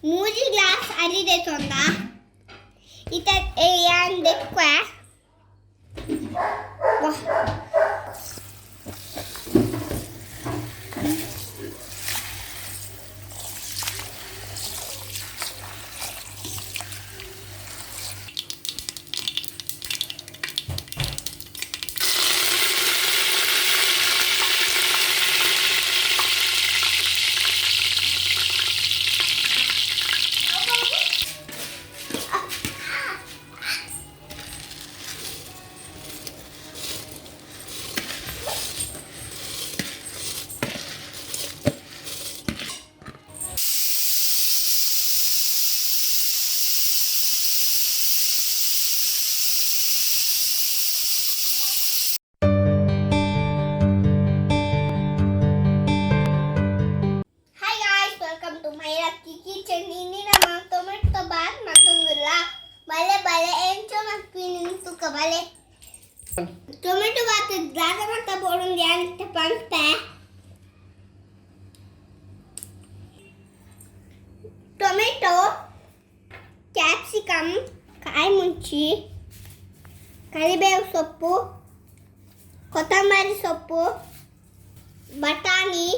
ಮೂರು ಗ್ಲಾಸ್ ಅರಿದೆ ತೊಂದ ಇತ ಯಾನ್ ದೆಕ್ವೆ टोमेटो बात ज़्यादा मत बोलूं ध्यान से पंपे टोमेटो कैप्सिकम ಕಾಯಿ ಮುಂಚಿ ಕರಿಬೇವು ಸೊಪ್ಪು ಕೊತ್ತಂಬರಿ ಸೊಪ್ಪು ಬಟಾಣಿ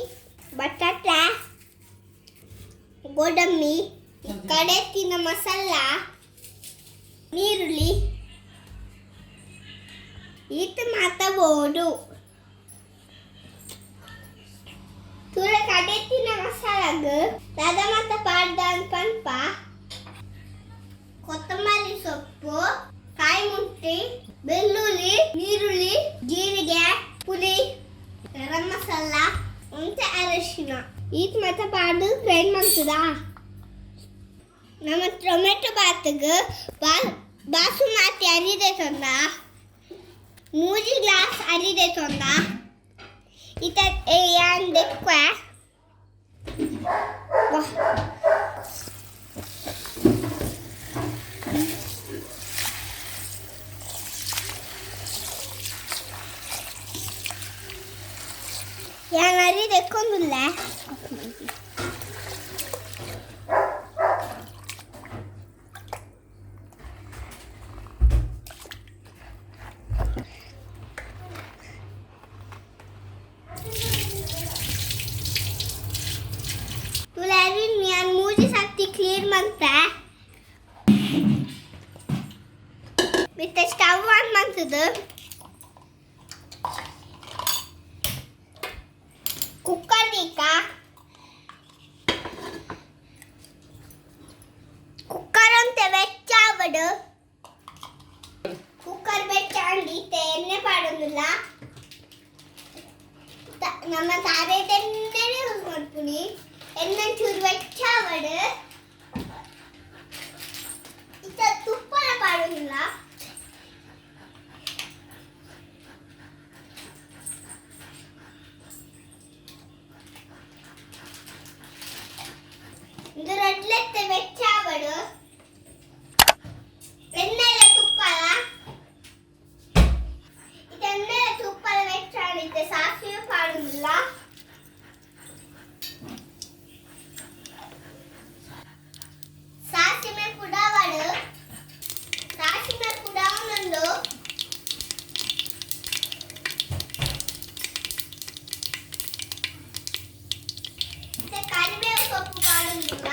ಬಟಾಟೆ ಗೋಡಂಬಿ ಕಡೆತಿನ ಮಸಾಲ ನೀರುಳ್ಳಿ itu mata bodoh. Tulu kadeti na masalah ge. Dada mata padan panpa. Kottambari soppu, kai munti, belluli, neeruli, jeerige, puli, garam masala, unte arashina. Itu mata padu grind mantuda. Nama tomato baatge basmati aride tanda. ಮೂರು glass ಅರಿದೆ ತೊಂದ ಇತ ಯಾನ್ ದೆಕ್ವೆ ಯಾನ್ ಅರಿ ದೆಕ್ಕೊಂದಿಲ್ಲ clean ಮಾಡ್ತಾ ಮತ್ತೆ stove on ಮಾಡ್ತದೆ cooker ದೀಕ cooker ಅಂತ ಬೆಚ್ಚ ಬಡು cooker ಬೆಚ್ಚ ಅಂಡಿತೆ ಎಣ್ಣೆ ಪಾಡೋದಿಲ್ಲ ನಮ್ಮ ತಾರೆ ಎಣ್ಣೆ ಯೂಸ್ ಮಾಡ್ತೀನಿ ಎಣ್ಣೆ ಚೂರು ಬೆಚ್ಚ ಬಡು ತುಪ್ಪನ ಪಾಡೋದಿಲ್ಲ ಇದು ರಡ್ಲೆತ್ತೆ ಬೆಚ್ಚಾಬಡು ಎಣ್ಣೆಲ್ಲ ತುಪ್ಪಲ ಇದೆಣ್ಣೆಲ್ಲ ತುಪ್ಪಲ ಬೆಚ್ಚಾಡಿದ್ದೆ ಸಾಸಿವೆ ಪಾಡೋದಿಲ್ಲ ಸಾಸಿವೆ ಕುಡಾವಡು ಸಾಸಿವೆ ಕುಡಾವನೊಂದು ಕರಿಬೇವು ಸೊಪ್ಪು ಪಾಡೋದಿಲ್ಲ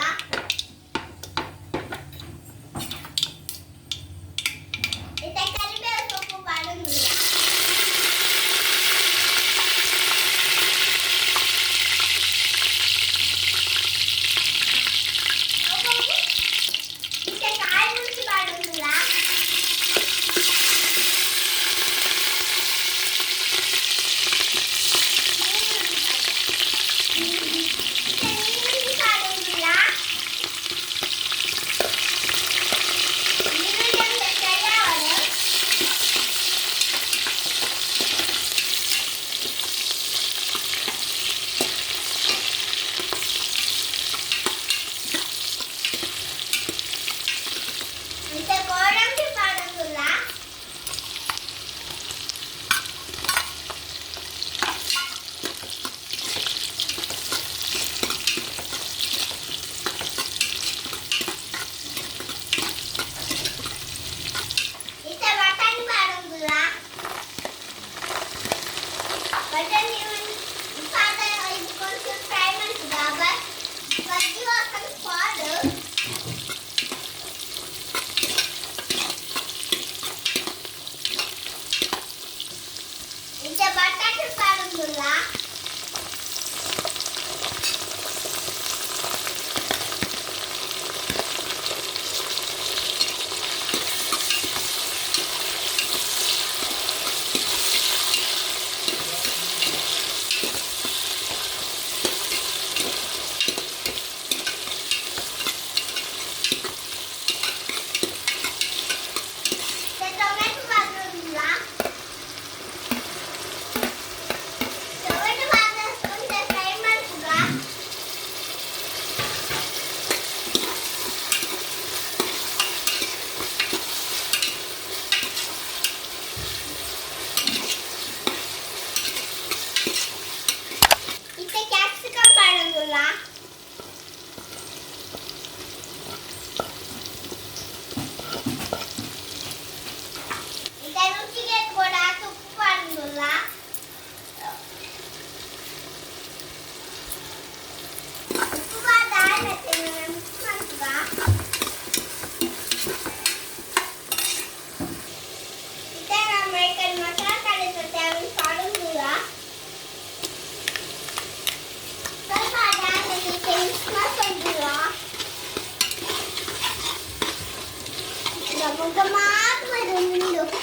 ಈಗ ಮಾತ್ರ ಬರೋದು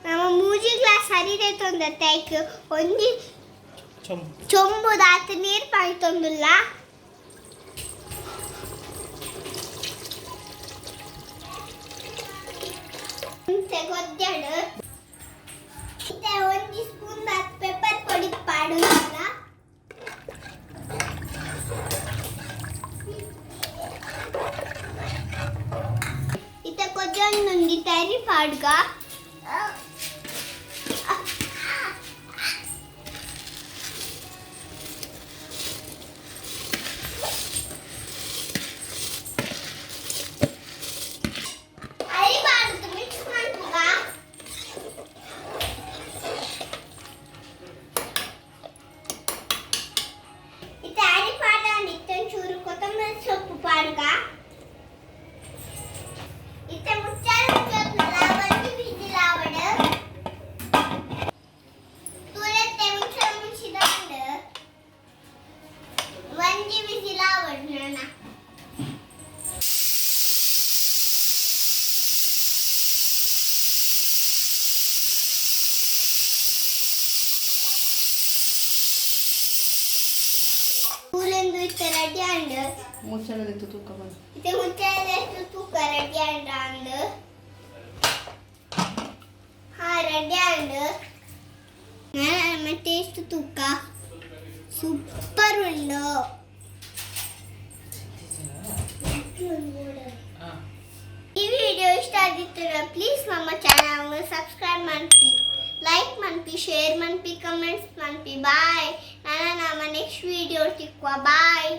ನಮ್ಮ ಮೂಜಿ ಗ್ಲಾಸ್ ಹರಿದೆ ತೊಂದ ತೈಕ್ ಒಂಜಿ ಚೊಂಬು ದಾತ ನೀರು ಪಾಯ್ತೊಂದುಲ್ಲ ಗೊದ್ದಾಡು ಒಂಜಿ ಸ್ಪೂನ್ ದಾತ ಪೆಪ್ಪರ್ ಪೊಡಿ ಪಾಡುಲ್ಲ ಇತ ಕೊಜ್ಜೊಂದುಂಡಿ ತರಿ ಪಾಡ್ಗ ಸೊಪ್ಪು ಪಾಡ್ಗ ಇತ್ತ ಮುಚ್ಚಾಲು ಮುಚ್ಚೋತ್ನಲ್ಲ ಒಂಜಿ ಬಿಸಿಲಾವಡ ತೂಲೆತ್ತೆ ಮುಚ್ಚಲು ಮುಚ್ಚಿದಾಂಡ ಒಂಜಿ ಬಿಸಿಲಾವಡ ನನ್ನ ಕೂಲೆಂದು ಇತ್ತ ರೆಡಿ ಆಂಡ್ ಮುಚ್ಚಳದೆತ್ತು ತೂಕ ಬಂದು ಇದು ಮುಚ್ಚಳದೆತ್ತು ತೂಕ ರೆಡಿ ಆಂಡ್ ರೆಡಿ ಆಂಡ್ ನಮ್ಮ ಟೇಸ್ಟ್ ತೂಕ ಸೂಪರ್ ಉಂಡು ಈ ವಿಡಿಯೋ ಇಷ್ಟ ಆಗಿತ್ತು ಪ್ಲೀಸ್ ನಮ್ಮ ಚಾನಲ್ ಸಬ್ಸ್ಕ್ರೈಬ್ ಮಾಡಿ ಲೈಕ್ ಮಾಡಿ ಶೇರ್ ಮಾಡಿ ಕಮೆಂಟ್ಸ್ ಮಾಡಿ ಬಾಯ್ ನಾನು ನಮ್ಮ ನೆಕ್ಸ್ಟ್ ವಿಡಿಯೋ ಸಿಕ್ಕುವ ಬಾಯ್